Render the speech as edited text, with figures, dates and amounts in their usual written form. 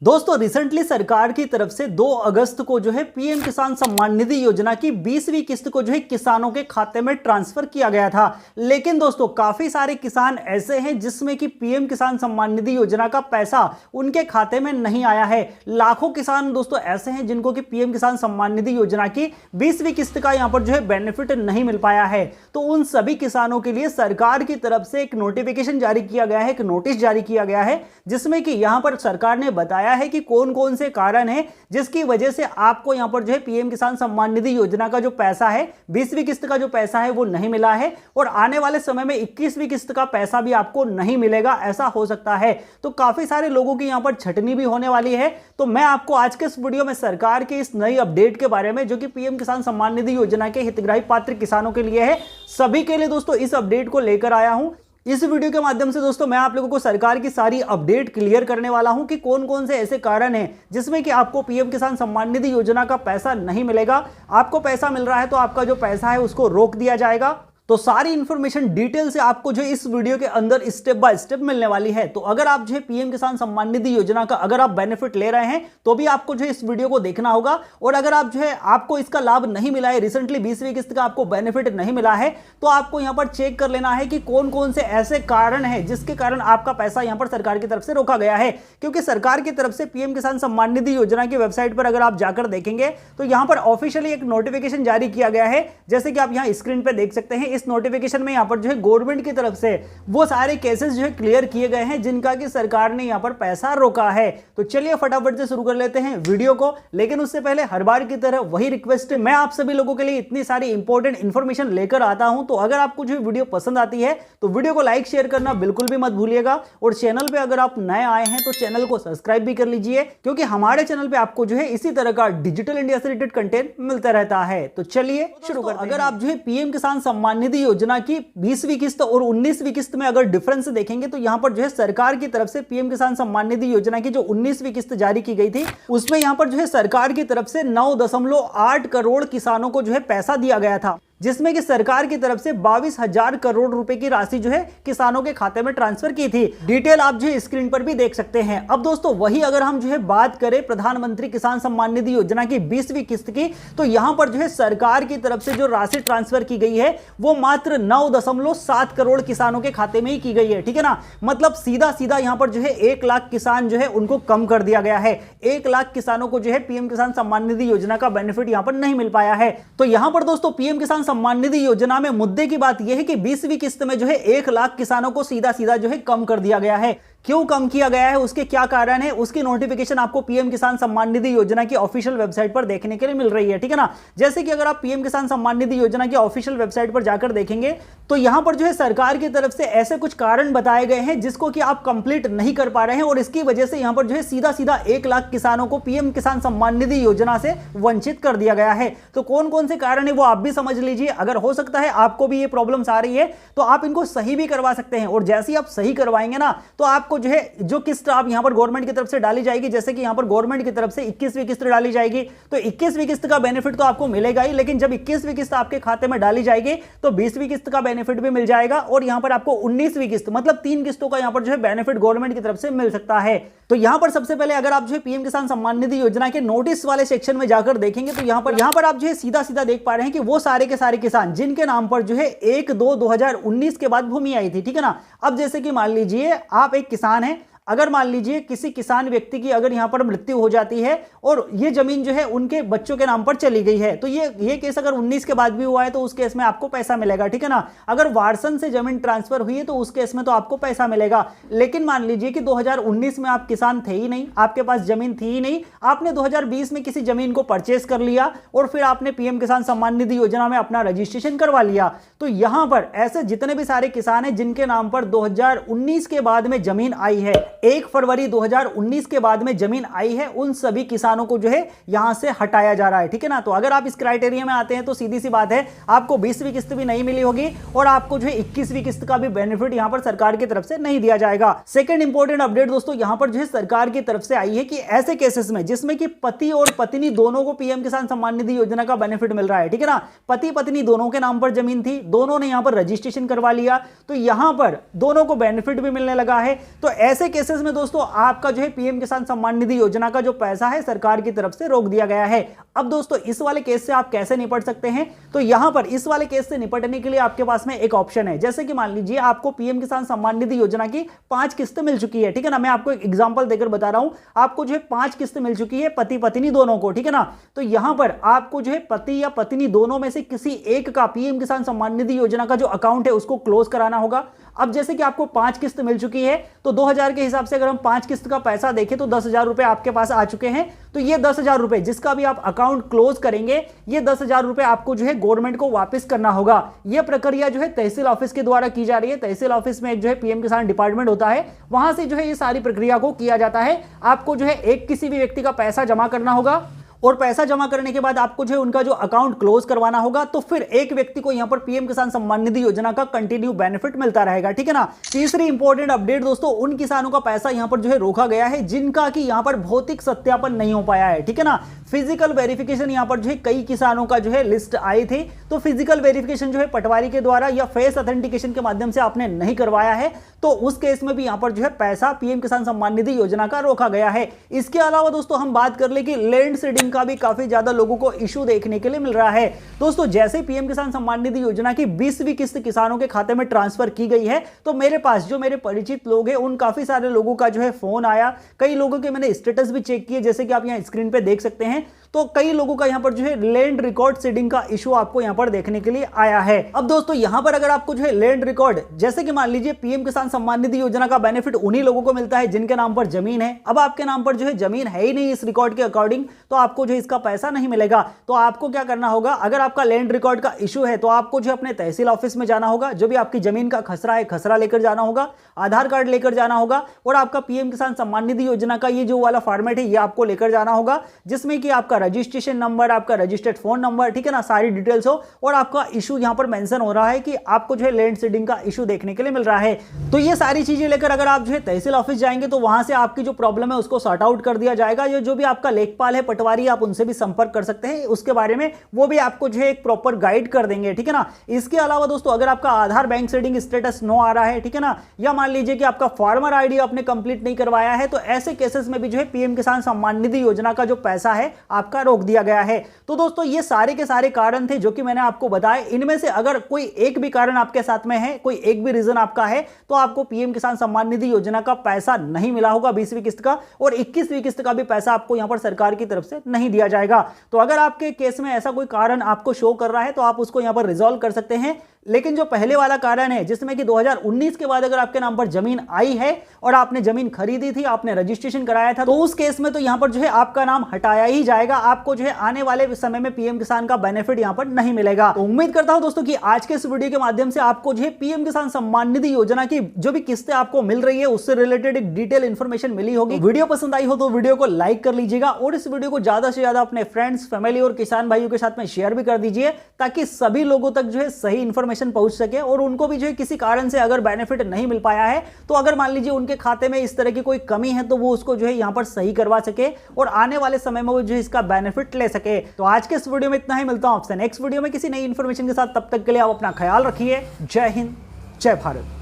दोस्तों रिसेंटली सरकार की तरफ से 2 अगस्त को जो है पीएम किसान सम्मान निधि योजना की 20वीं किस्त को जो है किसानों के खाते में ट्रांसफर किया गया था। लेकिन दोस्तों काफी सारे किसान ऐसे हैं जिसमें कि पीएम किसान सम्मान निधि योजना का पैसा उनके खाते में नहीं आया है। लाखों किसान दोस्तों ऐसे हैं जिनको कि पीएम किसान सम्मान निधि योजना की 20वीं किस्त का यहां पर जो है बेनिफिट नहीं मिल पाया है। तो उन सभी किसानों के लिए सरकार की तरफ से एक नोटिफिकेशन जारी किया गया है, एक नोटिस जारी किया गया है, जिसमें कि यहां पर सरकार ने बताया है कि कौन कौन से कारण हैं जिसकी वजह से आपको यहां पर जो है पीएम किसान सम्मान निधि योजना का जो पैसा है 20वीं किस्त का जो पैसा है वो नहीं मिला है और आने वाले समय में 21वीं किस्त का पैसा भी आपको नहीं मिलेगा, ऐसा हो सकता है। तो काफी सारे लोगों की यहां पर छटनी भी होने वाली है। तो मैं आपको आज के इस वीडियो में सरकार की इस नई अपडेट के बारे में, जो कि पीएम किसान सम्मान निधि योजना के हितग्राही पात्र किसानों के लिए है, सभी के लिए दोस्तों इस अपडेट को लेकर आया हूं। इस वीडियो के माध्यम से दोस्तों मैं आप लोगों को सरकार की सारी अपडेट क्लियर करने वाला हूं कि कौन कौन से ऐसे कारण हैं जिसमें कि आपको पीएम किसान सम्मान निधि योजना का पैसा नहीं मिलेगा। आपको पैसा मिल रहा है तो आपका जो पैसा है उसको रोक दिया जाएगा। तो सारी इंफॉर्मेशन डिटेल से आपको जो इस वीडियो के अंदर स्टेप बाय स्टेप मिलने वाली है। तो अगर आप जो है पीएम किसान सम्मान निधि योजना का अगर आप बेनिफिट ले रहे हैं तो भी आपको जो है इस वीडियो को देखना होगा। और अगर आप जो है आपको इसका लाभ नहीं मिला है, रिसेंटली 20वीं किस्त का आपको बेनिफिट नहीं मिला है, तो आपको यहां पर चेक कर लेना है कि कौन कौन से ऐसे कारण हैं जिसके कारण आपका पैसा यहां पर सरकार की तरफ से रोका गया है। क्योंकि सरकार की तरफ से पीएम किसान सम्मान निधि योजना की वेबसाइट पर अगर आप जाकर देखेंगे तो यहां पर ऑफिशियली एक नोटिफिकेशन जारी किया गया है, जैसे कि आप यहां स्क्रीन पर देख सकते हैं। इस नोटिफिकेशन में यहां पर जो है गवर्नमेंट की तरफ से वो सारे केसेस जो है क्लियर किए गए हैं जिनका कि सरकार ने यहां पर पैसा रोका है। तो चलिए फटाफट से शुरू कर लेते हैं वीडियो को। लेकिन उससे पहले हर बार की तरह वही रिक्वेस्ट है, मैं आप सभी लोगों के लिए इतनी सारी इंपॉर्टेंट इंफॉर्मेशन लेकर आता हूं, तो अगर आपको जो वीडियो पसंद आती है तो वीडियो को लाइक शेयर करना बिल्कुल भी मत भूलिएगा। और चैनल पे अगर आप नए आए हैं तो चैनल को सब्सक्राइब भी कर लीजिए, क्योंकि हमारे चैनल पे आपको जो है इसी तरह का डिजिटल इंडिया से रिलेटेड कंटेंट मिलता रहता है। तो चलिए शुरू करते हैं। अगर आप जो है पीएम किसान सम्मान निधि योजना की 20वीं किस्त और 19वीं किस्त में अगर डिफरेंस देखेंगे तो यहां पर जो है सरकार की तरफ से पीएम किसान सम्मान निधि योजना की जो 19वीं किस्त जारी की गई थी उसमें यहां पर जो है सरकार की तरफ से 9.8 करोड़ किसानों को जो है पैसा दिया गया था, जिसमें कि सरकार की तरफ से 22,000 करोड़ रुपए की राशि जो है किसानों के खाते में ट्रांसफर की थी। डिटेल आप जो है स्क्रीन पर भी देख सकते हैं। अब दोस्तों वही अगर हम जो है बात करें प्रधानमंत्री किसान सम्मान निधि योजना की 20वीं किस्त की, तो यहां पर जो है सरकार की तरफ से जो राशि ट्रांसफर की गई है वो मात्र 9.7 करोड़ किसानों के खाते में ही की गई है, ठीक है ना। मतलब सीधा सीधा यहां पर जो है 1 लाख किसान जो है उनको कम कर दिया गया है। 1 लाख किसानों को जो है पीएम किसान सम्मान निधि योजना का बेनिफिट यहां पर नहीं मिल पाया है। तो यहां पर दोस्तों पीएम किसान सम्मान निधि योजना में मुद्दे की बात यह है कि 20वीं किस्त में जो है 1 लाख किसानों को सीधा सीधा जो है कम कर दिया गया है। क्यों कम किया गया है, उसके क्या कारण है, उसकी नोटिफिकेशन आपको पीएम किसान सम्मान निधि योजना की ऑफिशियल वेबसाइट पर देखने के लिए मिल रही है, ठीक है ना। जैसे कि अगर आप पीएम किसान सम्मान निधि योजना की ऑफिशियल वेबसाइट पर जाकर देखेंगे तो यहां पर जो है सरकार की तरफ से ऐसे कुछ कारण बताए गए हैं जिसको कि आप कंप्लीट नहीं कर पा रहे हैं और इसकी वजह से यहां पर जो है सीधा सीधा 1 लाख किसानों को पीएम किसान सम्मान निधि योजना से वंचित कर दिया गया है। तो कौन कौन से कारण है वो आप भी समझ लीजिए। अगर हो सकता है आपको भी ये प्रॉब्लम्स आ रही है तो आप इनको सही भी करवा सकते हैं। और जैसे ही आप सही करवाएंगे ना तो आपको जो है जो किस्त आप यहां पर गवर्नमेंट की तरफ से डाली जाएगी, जैसे कि यहां पर गवर्नमेंट की तरफ से 21वीं किस्त डाली जाएगी, तो 21वीं किस्त का बेनिफिट तो आपको मिलेगा ही, लेकिन जब 21वीं किस्त आपके खाते में डाली जाएगी तो 20वीं किस्त का बेनिफिट भी मिल जाएगा और यहां पर आपको 19वीं किस्त मतलब 3 किस्तों का यहां पर जो है बेनिफिट गवर्नमेंट की तरफ से मिल सकता है। तो यहां पर सबसे पहले अगर आप जो है पीएम किसान सम्मान निधि योजना के नोटिस वाले सेक्शन में जाकर देखेंगे तो यहां पर आप जो है सीधा सीधा देख पा रहे हैं कि वो सारे के सारे किसान जिनके नाम पर जो है 1/2/2019 के बाद भूमि आई थी, ठीक है ना। अब जैसे कि मान लीजिए आप एक किसान है, अगर मान लीजिए किसी किसान व्यक्ति की अगर यहां पर मृत्यु हो जाती है और ये जमीन जो है उनके बच्चों के नाम पर चली गई है, तो ये केस अगर 19 के बाद भी हुआ है तो उस केस में आपको पैसा मिलेगा, ठीक है ना। अगर वारसन से जमीन ट्रांसफर हुई है तो उस केस में तो आपको पैसा मिलेगा। लेकिन मान लीजिए कि 2019 में आप किसान थे ही नहीं, आपके पास जमीन थी ही नहीं, आपने 2020 में किसी जमीन को परचेस कर लिया और फिर आपने पीएम किसान सम्मान निधि योजना में अपना रजिस्ट्रेशन करवा लिया, तो यहां पर ऐसे जितने भी सारे किसान हैं जिनके नाम पर 2019 के बाद में जमीन आई है, 1 फरवरी 2019 के बाद में जमीन आई है, उन सभी किसानों को जो है यहां से हटाया जा रहा है, ठीक है ना। तो अगर आप इस क्राइटेरिया में आते हैं तो सीधी सी बात है आपको 20वीं किस्त भी नहीं मिली होगी और आपको जो है 21वीं किस्त का भी बेनिफिट यहां पर सरकार की तरफ से नहीं दिया जाएगा। सेकंड इंपॉर्टेंट अपडेट दोस्तों यहां पर जो है सरकार की तरफ से आई है कि ऐसे केसेस में जिसमें कि पति और पत्नी दोनों को पीएम किसान सम्मान निधि योजना का बेनिफिट मिल रहा है, ठीक है ना। पति पत्नी दोनों के नाम पर जमीन थी, दोनों ने यहां पर रजिस्ट्रेशन करवा लिया, तो यहां पर दोनों को बेनिफिट भी मिलने लगा है। तो ऐसे केसेस केसेस में दोस्तों आपका जो है पीएम किसान सम्मान निधि योजना का जो पैसा है सरकार की तरफ से रोक दिया गया है। अब दोस्तों इस वाले केस से आप कैसे निपट सकते हैं, तो यहां पर इस वाले केस से निपटने के लिए आपके पास में एक ऑप्शन है। जैसे कि मान लीजिए आपको पीएम किसान सम्मान निधि योजना की 5 किस्तें मिल चुकी है, ठीक है ना। मैं आपको एक एग्जांपल देकर बता रहा हूं, आपको जो है 5 किस्तें मिल चुकी है पति पत्नी दोनों को, ठीक है ना। तो यहां पर आपको जो है पति या पत्नी दोनों में से किसी एक का पीएम किसान सम्मान निधि योजना का जो अकाउंट है उसको क्लोज कराना होगा। अब जैसे कि आपको 5 किस्त मिल चुकी है, तो 2000 के हिसाब से अगर हम 5 किस्त का पैसा देखें तो 10,000 रुपए आपके पास आ चुके हैं। तो ये 10,000 रुपए जिसका भी आप अकाउंट क्लोज करेंगे, ये 10,000 रुपए आपको जो है गवर्नमेंट को वापस करना होगा। यह प्रक्रिया जो है तहसील ऑफिस के द्वारा की जा रही है। तहसील ऑफिस में एक जो है पीएम किसान डिपार्टमेंट होता है, वहां से जो है ये सारी प्रक्रिया को किया जाता है। आपको जो है एक किसी भी व्यक्ति का पैसा जमा करना होगा और पैसा जमा करने के बाद आपको जो है उनका जो अकाउंट क्लोज करवाना होगा। तो फिर एक व्यक्ति को यहां पर पीएम किसान सम्मान निधि योजना का कंटिन्यू बेनिफिट मिलता रहेगा, ठीक है ना। तीसरी इंपॉर्टेंट अपडेट दोस्तों, उन किसानों का पैसा यहां पर जो है रोका गया है जिनका कि यहां पर भौतिक सत्यापन नहीं हो पाया है, ठीक है ना। फिजिकल वेरिफिकेशन यहां पर जो है कई किसानों का जो है लिस्ट आई थी, तो फिजिकल वेरिफिकेशन जो है पटवारी के द्वारा या फेस ऑथेंटिकेशन के माध्यम से आपने नहीं करवाया है, तो उस केस में भी यहां पर जो है पैसा पीएम किसान सम्मान निधि योजना का रोका गया है। इसके अलावा दोस्तों हम बात कर ले कि लैंड सीडिंग का भी काफी ज्यादा लोगों को इशू देखने के लिए मिल रहा है। दोस्तों जैसे पीएम किसान सम्मान निधि योजना की 20वीं किस्त किसानों के खाते में ट्रांसफर की गई है, तो मेरे पास जो मेरे परिचित लोग हैं उन काफी सारे लोगों का जो है फोन आया। कई लोगों के मैंने स्टेटस भी चेक किए, जैसे कि आप यहां स्क्रीन पे देख सकते हैं। तो कई लोगों का यहां पर जो है लैंड रिकॉर्ड सीडिंग का इशू आपको यहां पर देखने के लिए आया है। अब दोस्तों यहां पर अगर आपको जो है लैंड रिकॉर्ड, जैसे कि मान लीजिए पीएम किसान सम्मान निधि योजना का बेनिफिट उन्हीं लोगों को मिलता है जिनके नाम पर जमीन है। अब आपके नाम पर जो है जमीन है ही नहीं इस रिकॉर्ड के अकॉर्डिंग, तो आपको जो इसका पैसा नहीं मिलेगा। तो आपको क्या करना होगा, अगर आपका लैंड रिकॉर्ड का इशू है तो आपको जो अपने तहसील ऑफिस में जाना होगा, जो भी आपकी जमीन का खसरा है खसरा लेकर जाना होगा, आधार कार्ड लेकर जाना होगा और आपका पीएम किसान सम्मान निधि योजना का ये जो वाला फॉर्मेट है ये आपको लेकर जाना होगा, जिसमें कि आपका रजिस्ट्रेशन नंबर, आपका रजिस्टर्ड फोन नंबर, ठीक है ना, सारी डिटेल्स हो और आपका इशू यहां पर मेंशन हो रहा है कि आपको जो है लैंड सीडिंग का इशू देखने के लिए मिल रहा है। तो ये सारी चीजें लेकर अगर आप जो है तहसील ऑफिस जाएंगे तो वहां से आपकी जो प्रॉब्लम है उसको सॉर्ट आउट कर दिया जाएगा। ये जो भी आपका लेखपाल है, पटवारी, आप उनसे भी संपर्क कर सकते हैं उसके बारे में, वो भी आपको जो है एक प्रॉपर गाइड कर देंगे, ठीक है ना। इसके अलावा दोस्तों अगर आपका आधार बैंक सीडिंग स्टेटस नो आ रहा है, ठीक है ना, या मान लीजिए कि आपका फार्मर आईडी आपने कंप्लीट नहीं करवाया है, तो ऐसे केसेस में भी जो है पीएम किसान सम्मान निधि योजना का जो पैसा है आपका रोक दिया गया है। तो दोस्तों ये सारे के सारे कारण थे जो कि मैंने आपको बताए। इनमें से अगर कोई एक भी कारण आपके साथ में है, कोई एक भी रीजन आपका है, तो आपको पीएम किसान सम्मान निधि योजना का पैसा नहीं मिला होगा 20वीं किस्त का, और 21वीं किस्त का भी पैसा आपको यहां पर सरकार की तरफ से नहीं दिया जाएगा। तो अगर आपके केस में ऐसा कोई कारण आपको शो कर रहा है तो आप उसको यहां पर रिजॉल्व कर सकते हैं। लेकिन जो पहले वाला कारण है जिसमें कि 2019 के बाद अगर आपके नाम पर जमीन आई है और आपने जमीन खरीदी थी, आपने रजिस्ट्रेशन कराया था, तो उस केस में तो यहां पर जो है आपका नाम हटाया ही जाएगा। आपको जो है आने वाले समय में पीएम किसान का बेनिफिट यहां पर नहीं मिलेगा। तो उम्मीद करता हूं दोस्तों कि आज के इस वीडियो के माध्यम से आपको जो है पीएम किसान सम्मान निधि योजना की जो भी किस्तें आपको मिल रही है उससे रिलेटेड एक डिटेल इंफॉर्मेशन मिली होगी। वीडियो पसंद आई हो तो वीडियो को लाइक कर लीजिएगा और इस वीडियो को ज्यादा से ज्यादा अपने फ्रेंड्स, फैमिली और किसान भाइयों के साथ में शेयर भी कर दीजिए, ताकि सभी लोगों तक जो है सही इंफॉर्मेशन पहुंच सके और उनको भी जो है किसी कारण से अगर बेनिफिट नहीं मिल पाया है, तो अगर मान लीजिए उनके खाते में इस तरह की कोई कमी है तो वो उसको जो है यहां पर सही करवा सके और आने वाले समय में वो जो है इसका बेनिफिट ले सके। तो आज के इस वीडियो में इतना ही, मिलता हूं आपसे नेक्स्ट वीडियो में किसी नई इंफॉर्मेशन के साथ। तब तक के लिए आप अपना ख्याल रखिए। जय हिंद, जय भारत।